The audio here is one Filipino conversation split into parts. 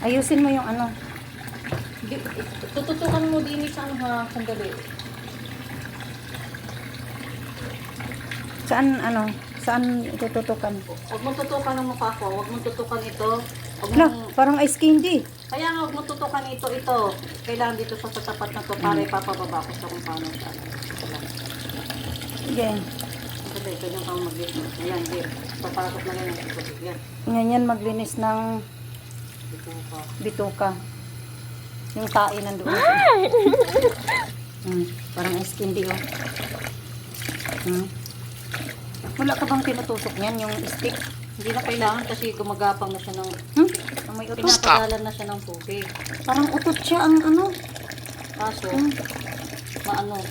Ayusin mo yung ano. Tututukan mo din sa ano ha, sandali. Saan itututukan? Huwag mong tutukan ng mukha ko, huwag mong tutukan ito. Huwag Hala, mong, parang ice candy. kaya nga huwag mong tutukan ito. Kailangan dito sa tapat na to para ipapababa ko sa kung paano siya. Sige. Sandali, ganyan kang mag-linis. Ayan, hindi. Papakot na ganyan ito. Yan, Ganyan maglinis ng dito ka. bituka. Yung tae nandoon. Parang ice candy, oh. Wala ka bang tinutusok niyan, yung stick? Hindi na kailangan kasi gumagapang na siya ng, May utot. pinapagalan na siya ng tubig. Parang utot siya ang ano. Kaso, maano,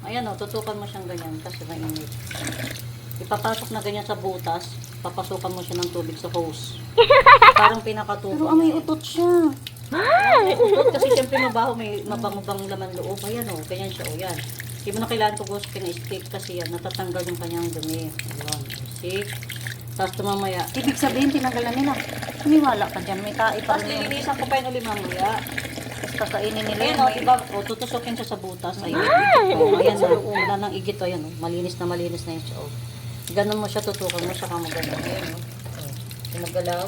ayan o, tutukan mo siyang ganyan kasi mainit. Ipapasok na ganyan sa butas, papasukan mo siya ng tubig sa hose. Parang pinakatubo. Pero may utot siya. Utot kasi siyempre mabaho, may mabang laman loob. Ayan o, ganyan siya o, yan. Hindi mo na kailangan tugusin na stick kasi yan, natatanggal yung kanyang dumi. Ayan, see? Tapos tumamaya. Ibig sabihin, tinanggalan nila. Siniwala ka dyan, may tae pa Tapos rin. lilinisan ko pa yun ulit mamaya. Tapos kakainin nila. Ayan o, diba? O, tutusokin siya sa butas. Ayan, ayan na. Wala nang igit o, ayan o. Malinis na yun siya o. Ganun mo siya, tutukan mo siya kamo ganun. Ayan o. Pinagalaw.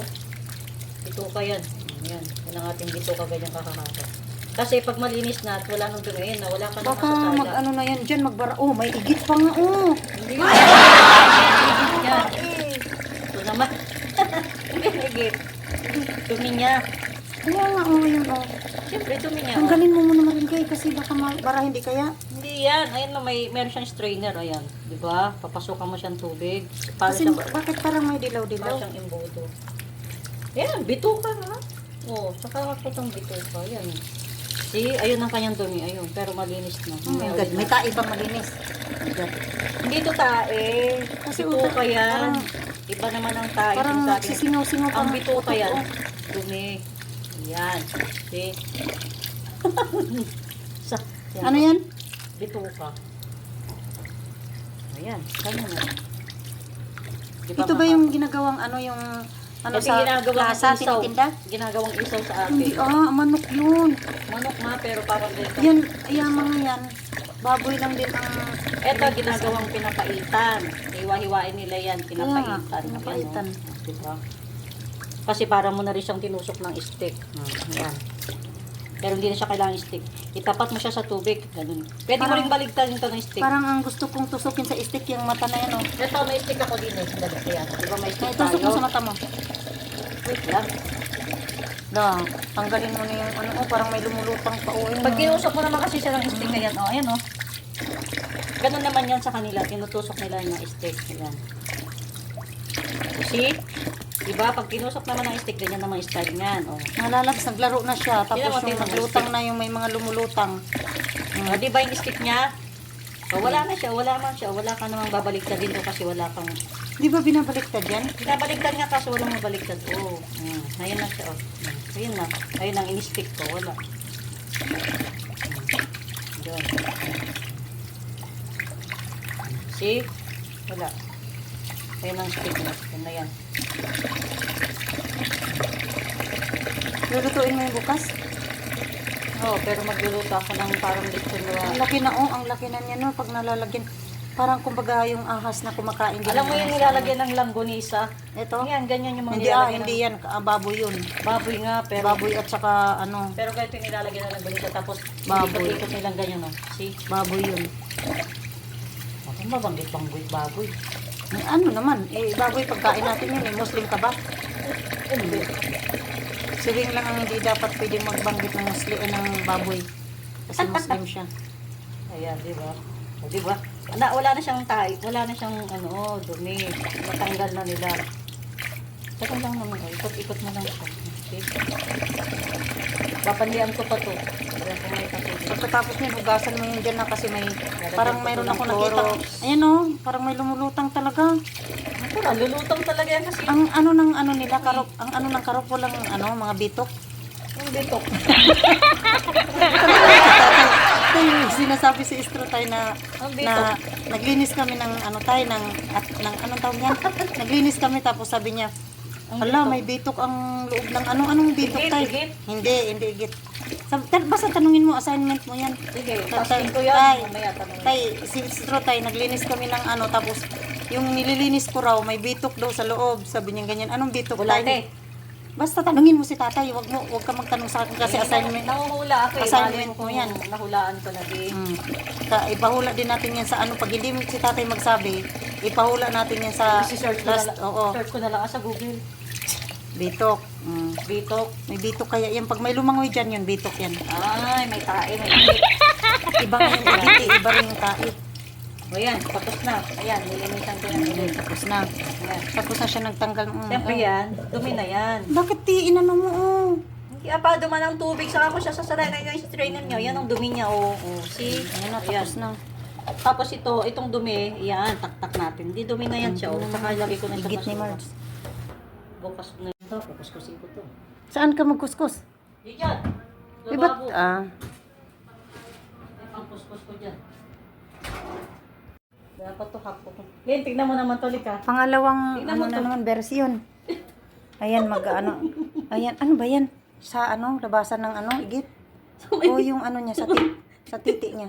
Bituka yan. Ayan. Yan ang ating bituka ganyan kakahasa. Kasi pag malinis na at wala nang dumi, ayan na, wala ka nang Baka masasaya. mag-ano na yan dyan, magbara. Oh, may igit pa nga, oh. Hindi yan. Igit yan. Ito naman. Hindi igit. Dumi niya. Kaya nga, oh, yun, oh. Siyempre, dumi niya. O. Tanggalin mo muna rin kayo kasi baka bara hindi kaya. Hindi yan. Ayan na, meron siyang strainer. Ayan. Diba? Papasukan mo siyang tubig. Para Kasi siyang, bakit parang may para dilaw-dilaw? siyang imbudo. Ayan, bituka na. Oo, saka ako itong bituka. Ayan. See, ayun ang kanyang dumi. Ayun, pero malinis na. Oh my God, may tae pang malinis. Hindi ito tae. Kasi Bituka utak- yan. parang- Iba naman ang tae. Parang Sabi- nagsisingaw-singaw pa. Ang ng bituka utot, yan. oh. Dumi. Yan. See? Yan. Ano yan? Bituka. Ayan. Kanya na. Diba Ito ba yung ginagawang ano yung ano Ito sa ginagawang plaza, isaw. tinitinda? Ginagawang isaw sa Hindi, akin. manok yun. Manok nga, pero parang ganito. Yan, ayan mga yan. Baboy lang din ang... Ito, ginagawang pinapaitan. Hiwa-hiwain nila yan, pinapaitan. Kaya nga, pinapaitan. Ayan, diba? Kasi parang mo na rin siyang tinusok ng stick. Ayan. Pero hindi na siya kailangan stick. Itapat mo siya sa tubig. Ganun. Pwede mo Parang- rin baligtad ito ng stick. Parang ang gusto kong tusukin sa stick yung mata na yan, oh. Ito, may stick ako din eh. Sandali, ayan. Diba may stick Tusok mo tayo? sa mata mo. Wait lang. Da, tanggalin mo na yung ano, oh, parang may lumulutang pa, oh. Pag kinusok mo naman kasi siya ng stick, ayan, oh, ayan, oh. Ganun naman yan sa kanila. Tinutusok nila yung stick. Ayan. See? Diba? Pag kinusok naman ng stick, ganyan naman yung style niyan. Oh. Nalalabas, naglaro na siya. Tapos Tingnan mo, yung tingnan mo, naglutang stick. na yung may mga lumulutang. Oh, diba yung stick niya? Oh, wala na siya. Wala man siya. Wala ka namang babaliktad dito kasi wala kang... Di ba binabaliktad yan? Binabaliktad nga kasi walang mabaliktad. Oh. Ayan na siya. Oh. Ayan na. Ayun ang in-stick ko. Wala. Diyan. See? Wala. Ayun ang stick niya. Yan na yan. Lulutuin mo yung bukas? Oh, pero magluluto ako ng parang lechon Ang na. laki na, oh. Ang laki na niya, no. Pag nalalagyan. Parang kumbaga yung ahas na kumakain din. Alam mo ng yung ahas. nilalagyan ng langgonisa? Ito? Yan, ganyan yung mga Hindi, nilalagyan hindi ng yan. Baboy yun. baboy nga, pero Baboy at saka, ano, pero ganito yung nilalagyan ng langgonisa tapos Baboy. ikot nilang ganyan, no? See? baboy yun. Ako mabanggit baboy. Ano naman, baboy pagkain natin yun, Muslim ka ba? Hindi. Siling lang ang hindi dapat pwedeng magbanggit ng Muslim, ng baboy. Kasi Muslim siya. Ayan, di ba? O, di ba? Wala na siyang wala na siyang ano, dumi. Natanggal na nila. Teka lang naman, ikot-ikot mo lang siya. Okay? Papandian ko pa to. Ayan, kung may katulad. Pagkatapos niya, hugasan mo yun dyan na kasi may, parang mayroon ng ako nakita. Clorox. Ayan o, parang may lumulutang talaga. Ako na, lulutang talaga yan kasi Ang ano ng ano nila, karop, ang ano ng karop, walang ano, mga bitok. yung bitok. Ito yung sinasabi si Istro tayo na, Ang bitok. na naglinis kami ng ano tayo, ng anong tawag niyan? Naglinis kami tapos sabi niya, Hala, may bitok ang loob ng ano. Anong bitok Igit, tayo? igit. Hindi igit. Basta tanungin mo, assignment mo yan. Sige, Tay, taskin ko yan. tay. Mamaya tanongin. Tay, sinistro tay, naglinis kami ng ano, tapos yung nililinis ko raw, may bitok daw sa loob. Sabi niya ganyan, anong bitok Wala, tay? te. Basta tanungin mo si tatay, wag ka magtanong sa akin kasi assignment. Nahuhula ako eh. Assignment Malay mo yan. Nahulaan ko na din. Ipahula din natin yan sa ano, pag hindi mo si tatay magsabi, ipahula natin yan sa Search ko na last, lang. oo, Search ko na lang sa Google. bitok. Bitok. May bitok kaya yan, pag may lumangoy dyan yun, bitok yan. Ay, may tae, may igit. Iba nga yung igiti, iba rin yung tait. O yan, tapos na. Ayan, nilinisan ko na ulit. Tapos na. Ayan. Tapos na siya nagtanggal. Siyempre yan, dumi na yan. Bakit inano mo? Hindi pa duman ang tubig, saka ko siya sasalay na yung strainer niya. Yan ang dumi niya, oh. See? Ayan na, Ayan. tapos na. Tapos itong dumi, yan, taktak natin. Hindi dumi na yan siya, oh. Saka lagay ko na siya Igit ni sa Mars. bukas na ito, kukuskusin ko to. Saan ka magkuskus? Di dyan. Iba't, May pangkuskus ko dyan. Dapat to hapo ko. Yan, tignan mo naman to, Lika. pangalawang, Tingnan ano mo na to. naman, version. Ayan, ayan, ano ba yan? Sa ano, labasan ng ano, igit? O yung ano niya, sa titi niya.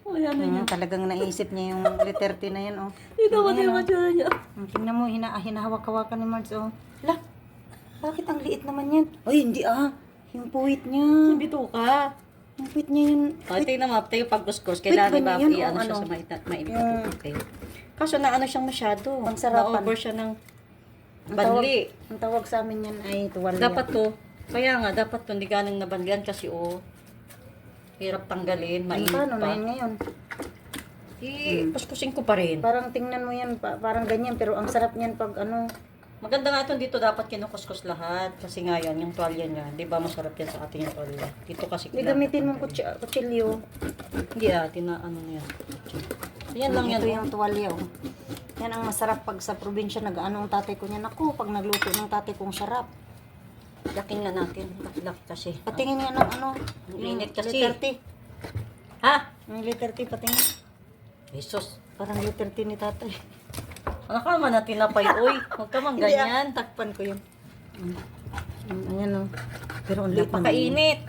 O, yan na niya. Talagang naisip niya yung letter T na yan, oh. Tignan mo Ayan, yung oh. matsura niya. Tingnan mo, hinahawak-hawakan ni Marge, oh. Lah, bakit ang liit naman yan? Ay, hindi yung puwit niya. Bito ka. Yung puwit niya yun. O, tingnan mo, tayo pagkuskus. Kailangan Wait ba ba yun, i-ano o siya ano? sa maibit. Yung- Okay. Kaso na ano siyang masyado. Ang sarapan. Na-over siya ng Ang tawag- banli. Ang tawag sa amin yan ay tuwalya. Dapat to, kaya nga, dapat to, hindi ganang nabanlian kasi hirap tanggalin, mainit Paano na pa. yan ngayon? Kuskusin ko pa rin. Parang tingnan mo yan, parang ganyan, pero ang sarap niyan pag ano. Maganda nga ito dito, dapat kinukuskus lahat. Kasi nga yan, yung tuwalya niya, di ba masarap yan sa ating yung tuwalya. Dito kasi Hindi gamitin mong kutsilyo. Hindi ano na yan. Yan lang yan. Ito yung tuwalya, oh. Yan ang masarap pag sa probinsya nag-ano ang tatay ko niyan. Ako, pag nagluto ng tatay kong sarap. Lakin nga natin. Laki kasi. Patingin nga ng ano. Ang yung init kasi. letter T. Ha? Yung letter T, patingin. Jesus. Parang letter T ni tatay. Ano ka man na tinapay, oy. Huwag ka man Hindi, ganyan. takpan ko yun. Ayan, oh. Pero ang liit naman. Napakainit.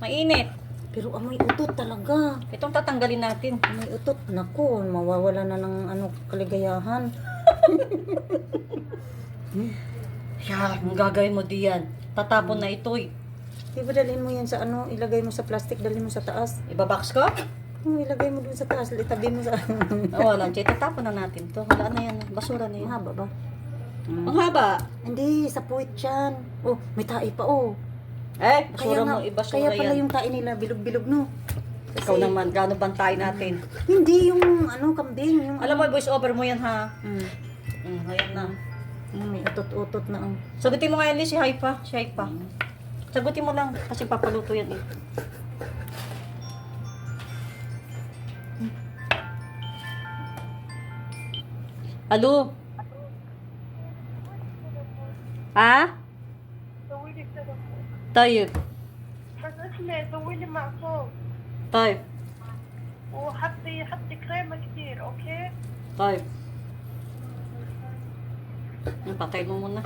Mainit. Pero amoy utot talaga. Itong tatanggalin natin. Amoy utot. Naku, mawawala na ng ano, kaligayahan. Siya, ang gagawin mo diyan. Tatapon na ito, eh. Di ba dalhin mo yan sa ano, ilagay mo sa plastic, dalhin mo sa taas. Ibabox ko? Ilagay mo dun sa taas, itabi mo sa... Oo, lang. Tatapon na natin to. Wala na yan. Basura na yan. Mahaba ba? Ang haba. Hindi, sa puwit yan. Oh, may tae pa, oh. Basura mo, ibasura kaya pala yan. yung tae nila, bilog-bilog, no? Ikaw naman, gaano bantay natin. Hindi, yung ano, kambing. Yung, Alam mo, voice over mo yan, ha? Mm. Ayan na. May utot-utot na, oh. Sagutin mo nga yan, Liz, si Haipa. Si Haipa. Sagutin mo lang, kasi papaluto yan, eh. Alo? Ha? طولي كده طيب بس اسمعي طولي معصوم طيب حطي كريمة كتير اوكي طيب patay mo muna.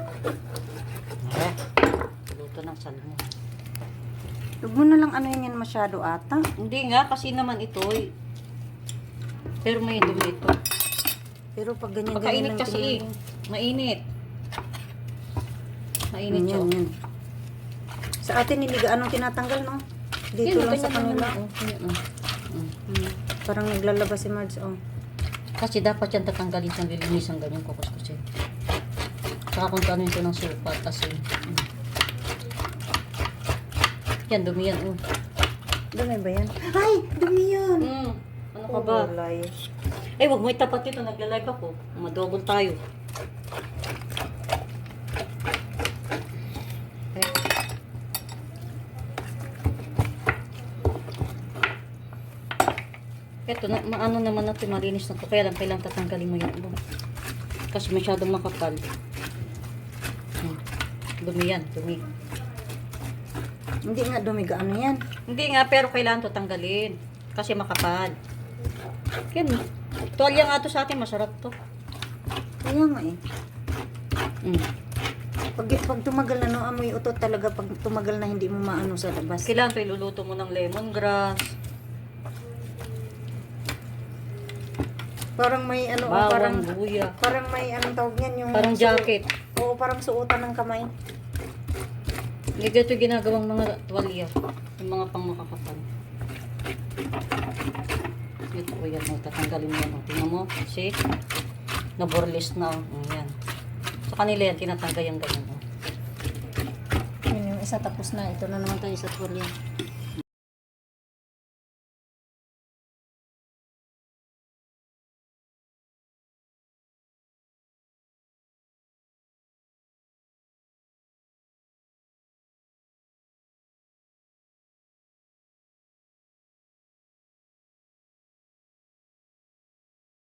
Luto ng salmon. Huwag mo na lang ano yan masyado ata. Hindi nga, kasi naman ito, eh. Pero may dumi ito. Pero pag ganyan Pagkainit lang kasi, eh. tingnan Mainit. mo. Mainit siya. Yan. Sa atin, hindi gaano tinatanggal, no? Dito lang sa kanila. Parang naglalabas si Marge, oh. Kasi dapat yan tatanggalin siyang lilinisan ganyan kukuskusin. Saka kung ano ito ng supat kasi. Yan, dumi yan. Dumi ba yan? Ay! Dumi yan! Ano ka ba? Walay. Eh, wag mo itapat ito. Nagla-live ako. Madouble tayo. Ito, maano naman na ito, malinis na ito. Kaya lang, kailangan tatanggalin mo yan. Kasi masyadong makapal. Dumi yan, dumi. Hindi nga dumi gaano yan. Hindi nga, pero kailangan ito tanggalin. Kasi makapal. Yan. Tuwalya nga ito sa atin, masarap to. Kaya nga eh. Pag tumagal na, no, amoy utot talaga pag tumagal na hindi mo maano sa labas. Kailangan pa iluluto mo ng lemongrass, Parang may ano, bawang, luya. parang may anong tawag yan, yung Parang jacket. Oo, parang suotan ng kamay. Hindi ito ginagawang mga tuwalya. Yung mga pang makakapal. Ito ko yan. Tatanggalin mo yan. Tingnan mo. See? Naborlis na. Yan. Sa kanila yan, tinatanggal yung ganyan. Yun yung isa tapos na. Ito na naman tayo sa tuwalya.